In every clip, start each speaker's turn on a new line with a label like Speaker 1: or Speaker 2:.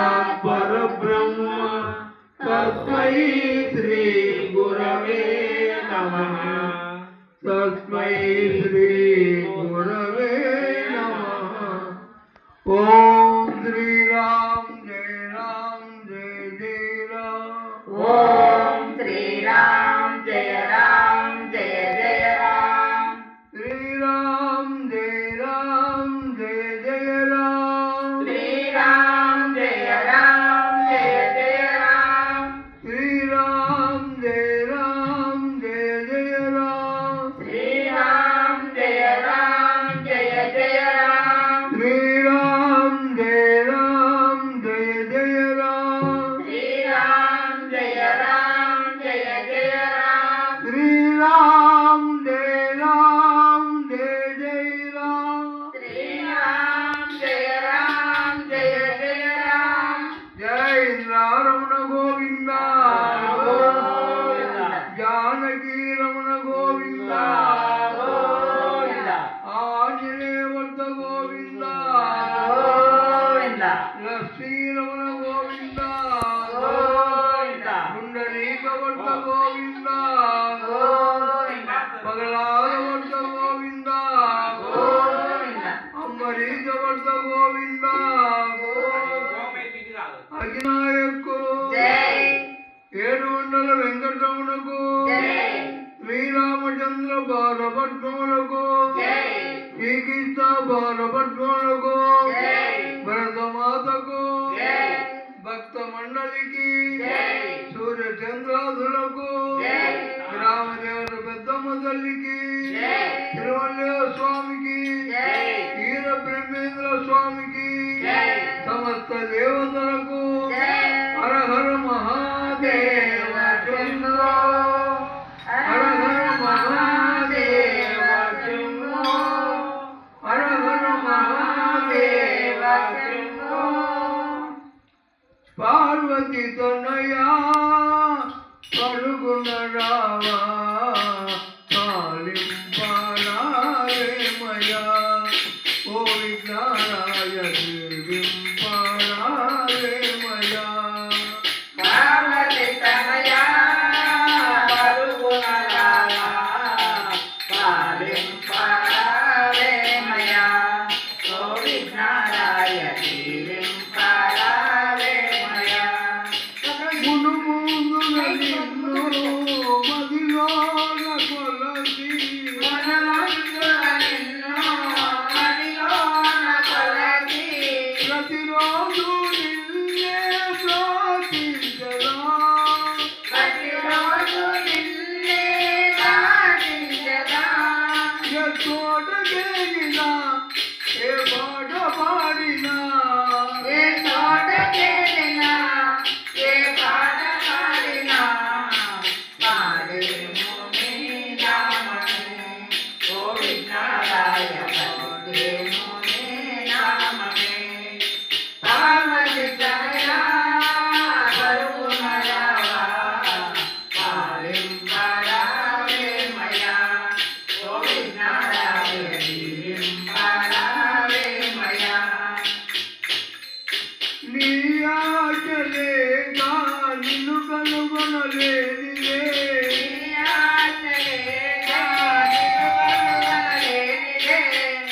Speaker 1: साक्षात् परब्रह्म तस्मै श्री गुरवे नमः तस्मै श्री गुरवे नमः। ओम श्री राम जय जय राम।
Speaker 2: ओम श्री राम जय जय राम।
Speaker 1: श्री राम जय जय राम।
Speaker 2: श्री राम जय जय राम।
Speaker 1: श्री राम जय जय राम।
Speaker 2: श्री राम जय जय राम।
Speaker 1: श्री राम जय जय राम।
Speaker 2: श्री राम जय जय राम।
Speaker 1: श्री राम जय जय राम।
Speaker 2: श्री राम जय जय राम।
Speaker 1: जय रमण गोविंद जानकी रमण गोविंद आंजनेय वर्त गोविंद लक्ष्मी रमण गोविंद पुंडरीक वर्त गोविंद पगलाद वर्त गोविंद अंबरीश वर्त गोविंद అగ్నాయకు ఏడుకొండల వెంకటరమణకు శ్రీరామచంద్ర బాలపద్మములకు శ్రీకృష్ణ బాలపద్మములకు భరతమాతకు భక్త మండలికి సూర్యచంద్రాదులకు గ్రామదేవత పెద్దమ్మ తల్లికి తిరుమలేవ స్వామికి వీర బ్రహ్మేంద్ర స్వామికి సమస్త దేవతలకు హర హర మహాదేవ శంభో హర హర మహాదేవ శంభో హర హర మహాదేవ శంభో పార్వతి తనయా పలుగుణ రావా పాలింపారాయమయా ఓ విఘ్నారాయణ వింపారాయమయా
Speaker 2: పార్వతి తనయా పలుగుణ రావా పాలింపారాయమయా ఓ విఘ్నారాయణి వింపారాయమయా
Speaker 1: మునుముందున నిన్ను మదిలోన కొలసి ప్రతిరోజు నిన్నే ప్రార్థించరా ఏ చోట గెలినా ఏ పాట పాడినా నీ ఆశలేగా నిన్ను కనుగొనలేనిదే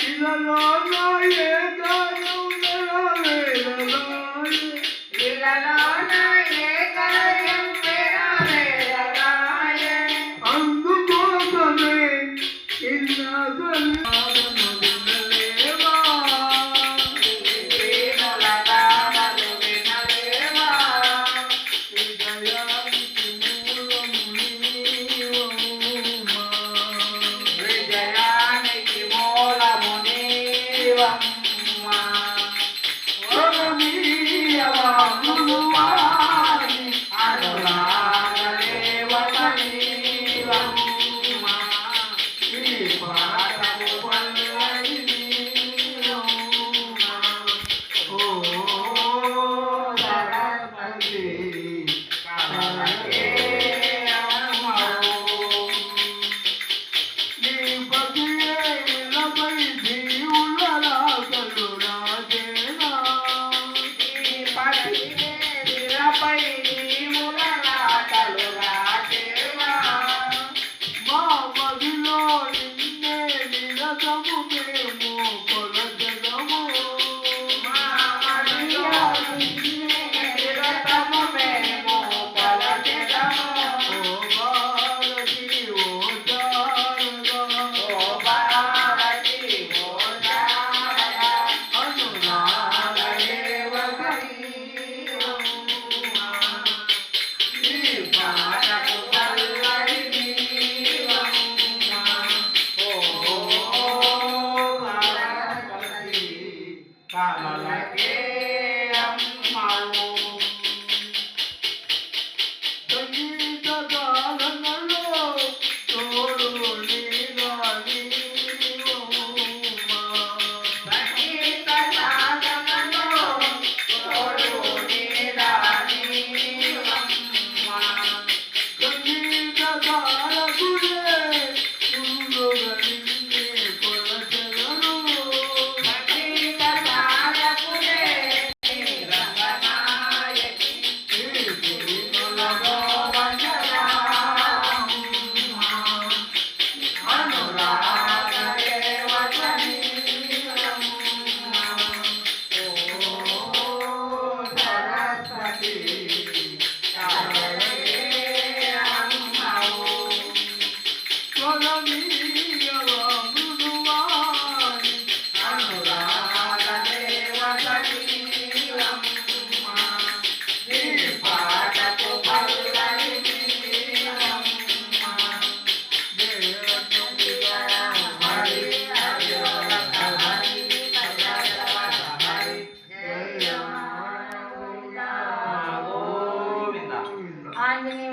Speaker 1: ఇలలో నా ఏ కార్యం నెరవేరదాయె. అందుకోసమే మేము కొలచెదము.
Speaker 2: నిరతము మేము కొలచెదము.
Speaker 1: ఓ భారతి ఓ శారదా,
Speaker 2: ఓ భారతి ఓ శారదా,
Speaker 1: అనురాగదేవతని
Speaker 2: నీ పాటకు పల్లవి నీవమ్మా. ఓ భారతి కమలకే అమ్మవు.
Speaker 1: సంగీత గానములో తోడు నీగా నీవమ్మా.
Speaker 2: సంగీత సాధనలో తోడు నీడా నీవమ్మా.
Speaker 1: సంగీత గానకుడే ముందుగా నిన్నే కొలచెదను.
Speaker 2: సంగీత సాధకుడే రంగనాయకి
Speaker 1: ఈ తిరుమలలో
Speaker 2: అనురాగదేవతని సరస్వతి అమ్మవు.
Speaker 1: స్వరమీయవా మృదువాణి
Speaker 2: అనురాగదేవతని అమ్మ. నీ పాటకు పల్లవి నీవమ్మ.
Speaker 1: దేవతమిగా
Speaker 2: హరి హరి హరి హరి జయ గోవింద.
Speaker 1: గోవింద.
Speaker 3: ఆంజనేయ